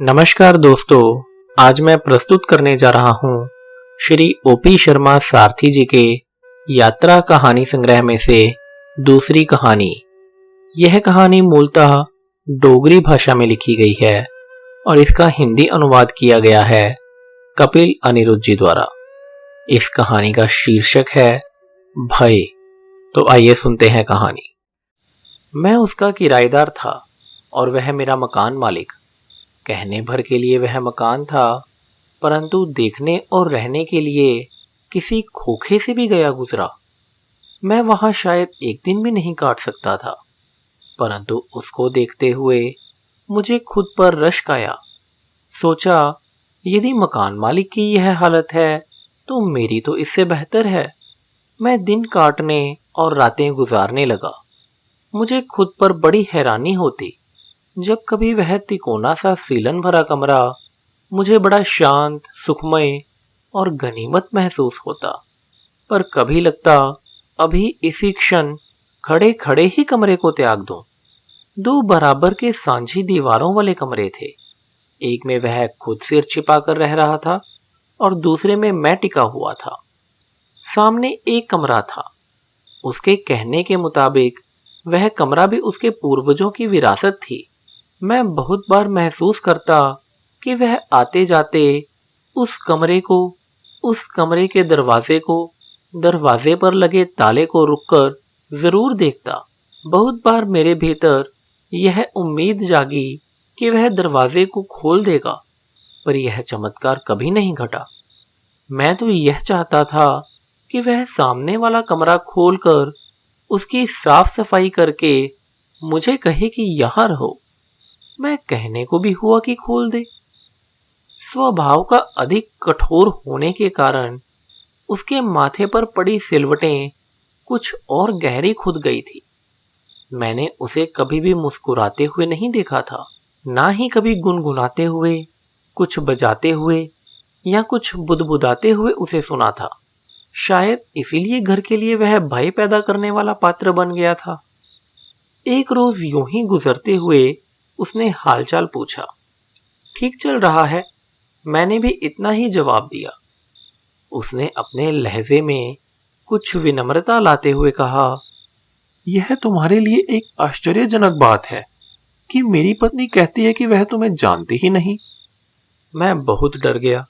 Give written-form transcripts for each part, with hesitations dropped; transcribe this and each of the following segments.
नमस्कार दोस्तों, आज मैं प्रस्तुत करने जा रहा हूँ श्री ओपी शर्मा सारथी जी के यात्रा कहानी संग्रह में से दूसरी कहानी। यह कहानी मूलतः डोगरी भाषा में लिखी गई है और इसका हिंदी अनुवाद किया गया है कपिल अनिरुद्ध जी द्वारा। इस कहानी का शीर्षक है भय। तो आइए सुनते हैं कहानी। मैं उसका किराएदार था और वह मेरा मकान मालिक। कहने भर के लिए वह मकान था, परंतु देखने और रहने के लिए किसी खोखे से भी गया गुजरा। मैं वहां शायद एक दिन भी नहीं काट सकता था, परंतु उसको देखते हुए मुझे खुद पर रश्क आया। सोचा, यदि मकान मालिक की यह हालत है तो मेरी तो इससे बेहतर है। मैं दिन काटने और रातें गुजारने लगा। मुझे खुद पर बड़ी हैरानी होती जब कभी वह तिकोना सा सीलन भरा कमरा मुझे बड़ा शांत, सुखमय और गनीमत महसूस होता। पर कभी लगता अभी इसी क्षण खड़े खड़े ही कमरे को त्याग दूं। दो बराबर के सांझी दीवारों वाले कमरे थे। एक में वह खुद सिर छिपा कर रह रहा था और दूसरे में मैं टिका हुआ था। सामने एक कमरा था। उसके कहने के मुताबिक वह कमरा भी उसके पूर्वजों की विरासत थी। मैं बहुत बार महसूस करता कि वह आते जाते उस कमरे को, उस कमरे के दरवाजे को, दरवाजे पर लगे ताले को रुककर जरूर देखता। बहुत बार मेरे भीतर यह उम्मीद जागी कि वह दरवाजे को खोल देगा, पर यह चमत्कार कभी नहीं घटा। मैं तो यह चाहता था कि वह सामने वाला कमरा खोलकर उसकी साफ सफाई करके मुझे कहे कि यहां रहो। मैं कहने को भी हुआ कि खोल दे। स्वभाव का अधिक कठोर होने के कारण उसके माथे पर पड़ी सिलवटें कुछ और गहरी खुद गई थी। मैंने उसे कभी भी मुस्कुराते हुए नहीं देखा था, ना ही कभी गुनगुनाते हुए, कुछ बजाते हुए या कुछ बुदबुदाते हुए उसे सुना था। शायद इसीलिए घर के लिए वह भय पैदा करने वाला पात्र बन गया था। एक रोज यूं ही गुजरते हुए उसने हालचाल पूछा। ठीक चल रहा है, मैंने भी इतना ही जवाब दिया। उसने अपने लहजे में कुछ विनम्रता लाते हुए कहा, यह तुम्हारे लिए एक आश्चर्यजनक बात है कि मेरी पत्नी कहती है कि वह तुम्हें जानती ही नहीं। मैं बहुत डर गया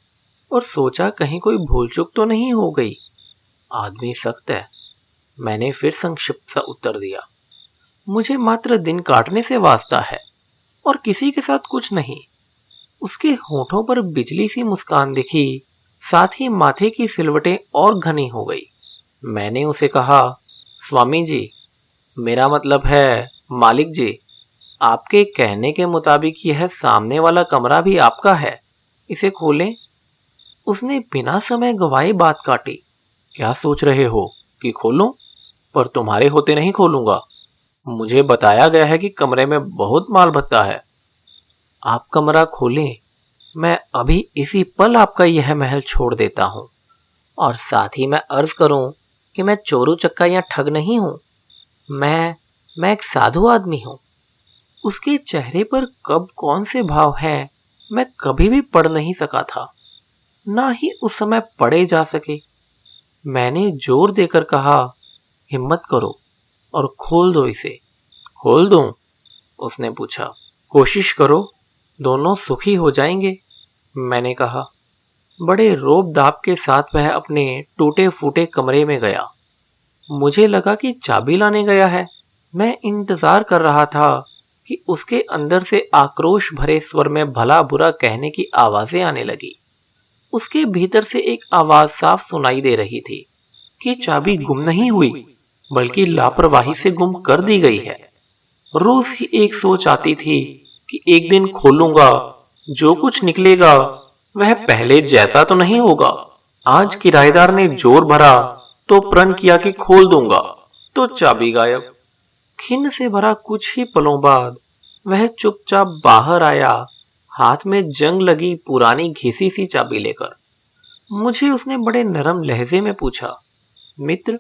और सोचा कहीं कोई भूल चूक तो नहीं हो गई। आदमी सख्त है। मैंने फिर संक्षिप्त सा उत्तर दिया, मुझे मात्र दिन काटने से वास्ता है और किसी के साथ कुछ नहीं। उसके होठों पर बिजली सी मुस्कान दिखी, साथ ही माथे की सिलवटें और घनी हो गई। मैंने उसे कहा, स्वामी जी, मेरा मतलब है मालिक जी, आपके कहने के मुताबिक यह सामने वाला कमरा भी आपका है, इसे खोलें। उसने बिना समय गवाए बात काटी। क्या सोच रहे हो कि खोलूं? पर तुम्हारे होते नहीं खोलूंगा। मुझे बताया गया है कि कमरे में बहुत माल भत्ता है। आप कमरा खोलें, मैं अभी इसी पल आपका यह महल छोड़ देता हूं। और साथ ही मैं अर्ज करूं कि मैं चोरू चक्का या ठग नहीं हूं। मैं एक साधु आदमी हूं। उसके चेहरे पर कब कौन से भाव हैं मैं कभी भी पढ़ नहीं सका था, ना ही उस समय पढ़े जा सके। मैंने जोर देकर कहा, हिम्मत करो और खोल दो इसे। खोल दूं? उसने पूछा। कोशिश करो, दोनों सुखी हो जाएंगे, मैंने कहा। बड़े रोब दाब के साथ वह अपने टूटे फूटे कमरे में गया। मुझे लगा कि चाबी लाने गया है। मैं इंतजार कर रहा था कि उसके अंदर से आक्रोश भरे स्वर में भला बुरा कहने की आवाजें आने लगी। उसके भीतर से एक आवाज साफ सुनाई दे रही थी कि चाबी गुम नहीं हुई, बल्कि लापरवाही से गुम कर दी गई है। रोज ही एक सोच आती थी कि एक दिन खोलूंगा, जो कुछ निकलेगा वह पहले जैसा तो नहीं होगा। आज किराएदार ने जोर भरा तो प्रण किया कि खोल दूंगा, तो चाबी गायब। खिन्न से भरा कुछ ही पलों बाद वह चुपचाप बाहर आया, हाथ में जंग लगी पुरानी घिसी सी चाबी लेकर। मुझे उसने बड़े नरम लहजे में पूछा, मित्र,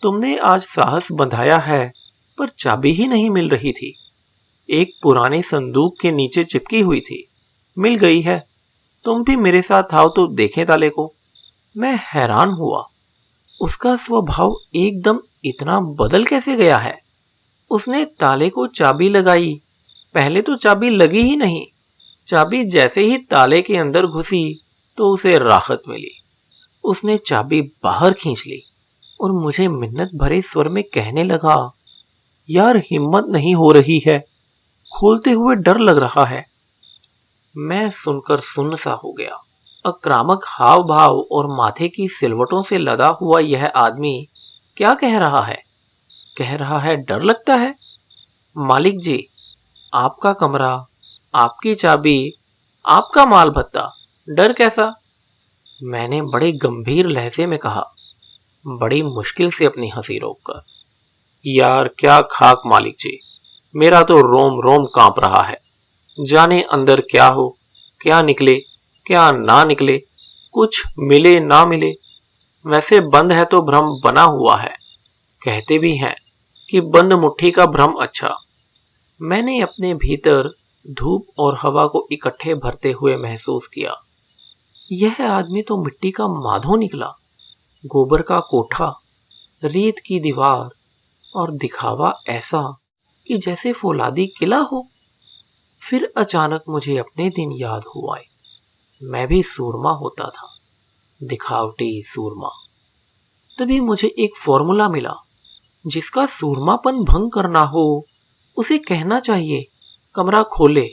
तुमने आज साहस बंधाया है, पर चाबी ही नहीं मिल रही थी। एक पुराने संदूक के नीचे चिपकी हुई थी। मिल गई है। तुम भी मेरे साथ आओ तो देखें ताले को। मैं हैरान हुआ, उसका स्वभाव एकदम इतना बदल कैसे गया है। उसने ताले को चाबी लगाई। पहले तो चाबी लगी ही नहीं। चाबी जैसे ही ताले के अंदर घुसी तो उसे राहत मिली। उसने चाबी बाहर खींच ली और मुझे मिन्नत भरे स्वर में कहने लगा, यार हिम्मत नहीं हो रही है, खोलते हुए डर लग रहा है। मैं सुनकर सुन्न सा हो गया। आक्रामक हाव भाव और माथे की सिलवटों से लदा हुआ यह आदमी क्या कह रहा है? कह रहा है डर लगता है? मालिक जी, आपका कमरा, आपकी चाबी, आपका माल भत्ता, डर कैसा? मैंने बड़े गंभीर लहजे में कहा, बड़ी मुश्किल से अपनी हंसी रोककर। यार क्या खाक मालिक जी, मेरा तो रोम रोम कांप रहा है। जाने अंदर क्या हो, क्या निकले, क्या ना निकले, कुछ मिले ना मिले। वैसे बंद है तो भ्रम बना हुआ है। कहते भी हैं कि बंद मुट्ठी का भ्रम अच्छा। मैंने अपने भीतर धूप और हवा को इकट्ठे भरते हुए महसूस किया। यह आदमी तो मिट्टी का माधो निकला। गोबर का कोठा, रेत की दीवार और दिखावा ऐसा कि जैसे फौलादी किला हो। फिर अचानक मुझे अपने दिन याद हुआ। मैं भी सूरमा होता था, दिखावटी सूरमा। तभी मुझे एक फॉर्मूला मिला, जिसका सूरमापन भंग करना हो उसे कहना चाहिए कमरा खोले।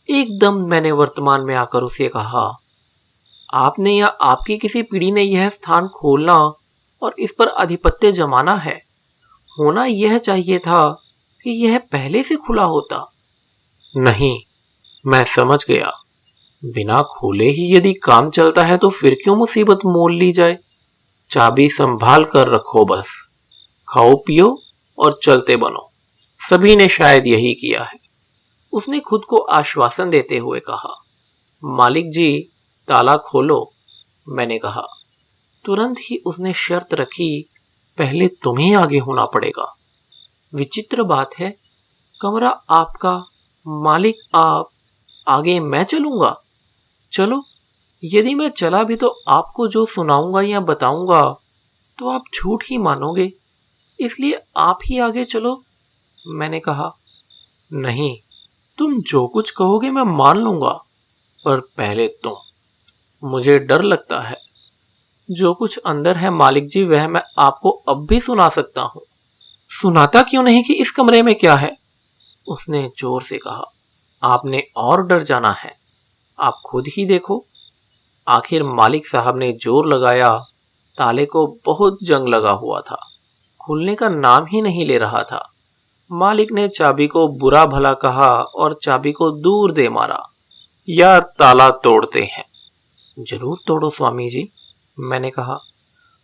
एकदम मैंने वर्तमान में आकर उसे कहा, आपने या आपकी किसी पीढ़ी ने यह स्थान खोलना और इस पर आधिपत्य जमाना है। होना यह चाहिए था कि यह पहले से खुला होता। नहीं, मैं समझ गया। बिना खोले ही यदि काम चलता है तो फिर क्यों मुसीबत मोल ली जाए। चाबी संभाल कर रखो बस। खाओ पियो और चलते बनो। सभी ने शायद यही किया है। उसने खुद को आश्वासन देते हुए कहा। मालिक जी, ताला खोलो, मैंने कहा। तुरंत ही उसने शर्त रखी, पहले तुम्हें आगे होना पड़ेगा। विचित्र बात है, कमरा आपका, मालिक आप, आगे मैं चलूंगा। चलो, यदि मैं चला भी तो आपको जो सुनाऊंगा या बताऊंगा तो आप झूठ ही मानोगे, इसलिए आप ही आगे चलो, मैंने कहा। नहीं, तुम जो कुछ कहोगे मैं मान लूंगा, पर पहले तुम। मुझे डर लगता है। जो कुछ अंदर है मालिक जी, वह मैं आपको अब भी सुना सकता हूं। सुनाता क्यों नहीं कि इस कमरे में क्या है? उसने जोर से कहा। आपने और डर जाना है, आप खुद ही देखो। आखिर मालिक साहब ने जोर लगाया। ताले को बहुत जंग लगा हुआ था, खुलने का नाम ही नहीं ले रहा था। मालिक ने चाबी को बुरा भला कहा और चाबी को दूर दे मारा। यार ताला तोड़ते हैं। जरूर तोड़ो स्वामी जी, मैंने कहा।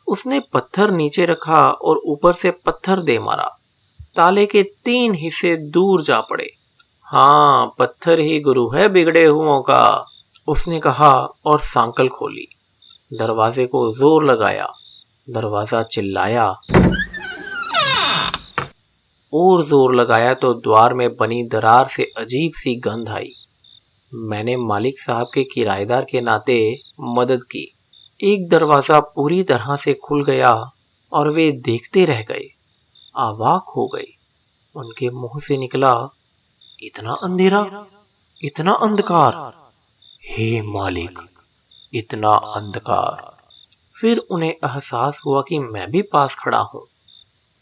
उसने पत्थर नीचे रखा और ऊपर से पत्थर दे मारा। ताले के 3 हिस्से दूर जा पड़े। हाँ, पत्थर ही गुरु है बिगड़े हुओं का, उसने कहा और सांकल खोली। दरवाजे को जोर लगाया। दरवाजा चिल्लाया और जोर लगाया तो द्वार में बनी दरार से अजीब सी गंध आई। मैंने मालिक साहब के किराएदार के नाते मदद की। एक दरवाजा पूरी तरह से खुल गया और वे देखते रह गए, अवाक हो गए। उनके मुंह से निकला, इतना अंधेरा, इतना अंधकार, हे मालिक, इतना अंधकार। फिर उन्हें एहसास हुआ कि मैं भी पास खड़ा हूं।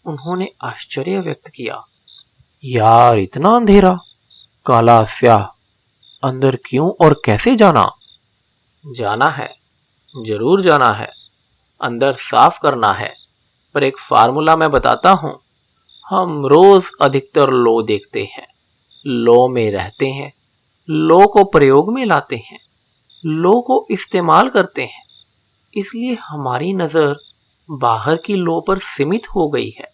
उन्होंने आश्चर्य व्यक्त किया। यार इतना अंधेरा, काला स्याह, अंदर क्यों और कैसे जाना? जाना है, जरूर जाना है। अंदर साफ करना है, पर एक फार्मूला मैं बताता हूं। हम रोज अधिकतर लो देखते हैं, लो में रहते हैं, लो को प्रयोग में लाते हैं, लो को इस्तेमाल करते हैं। इसलिए हमारी नजर बाहर की लो पर सीमित हो गई है,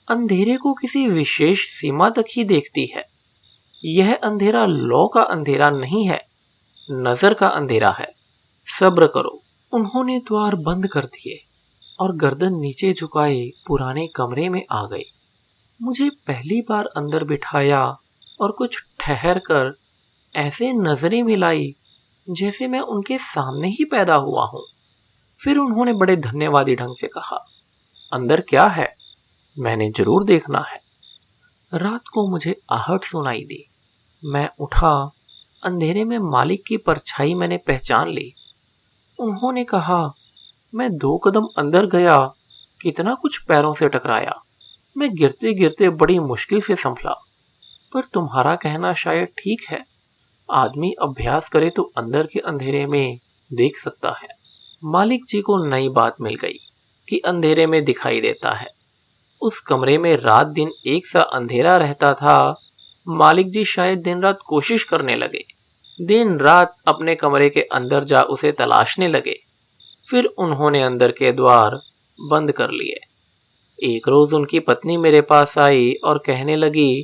अंधेरे को किसी विशेष सीमा तक ही देखती है। यह अंधेरा लो का अंधेरा नहीं है, नजर का अंधेरा है। सब्र करो। उन्होंने द्वार बंद कर दिए और गर्दन नीचे झुकाए पुराने कमरे में आ गए। मुझे पहली बार अंदर बिठाया और कुछ ठहर कर ऐसे नजरें मिलाई जैसे मैं उनके सामने ही पैदा हुआ हूं। फिर उन्होंने बड़े धन्यवादी ढंग से कहा, अंदर क्या है? मैंने जरूर देखना है। रात को मुझे आहट सुनाई दी। मैं उठा। अंधेरे में मालिक की परछाई मैंने पहचान ली। उन्होंने कहा, मैं 2 कदम अंदर गया, कितना कुछ पैरों से टकराया। मैं गिरते गिरते बड़ी मुश्किल से संभला। पर तुम्हारा कहना शायद ठीक है, आदमी अभ्यास करे तो अंदर के अंधेरे में देख सकता है। मालिक जी को नई बात मिल गई कि अंधेरे में दिखाई देता है। उस कमरे में रात दिन एक सा अंधेरा रहता था। मालिक जी शायद दिन रात कोशिश करने लगे, दिन रात अपने कमरे के अंदर जा उसे तलाशने लगे। फिर उन्होंने अंदर के द्वार बंद कर लिए। एक रोज उनकी पत्नी मेरे पास आई और कहने लगी,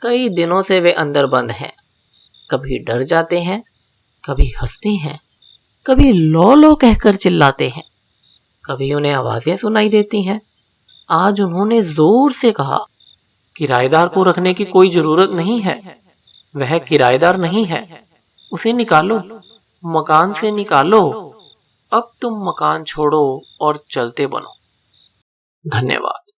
कई दिनों से वे अंदर बंद हैं। कभी डर जाते हैं, कभी हंसते हैं, कभी लो लो कहकर चिल्लाते हैं, कभी उन्हें आवाजें सुनाई देती हैं। आज उन्होंने जोर से कहा, किराएदार को रखने की कोई जरूरत नहीं है, वह किराएदार नहीं है, उसे निकालो, मकान से निकालो। अब तुम मकान छोड़ो और चलते बनो। धन्यवाद।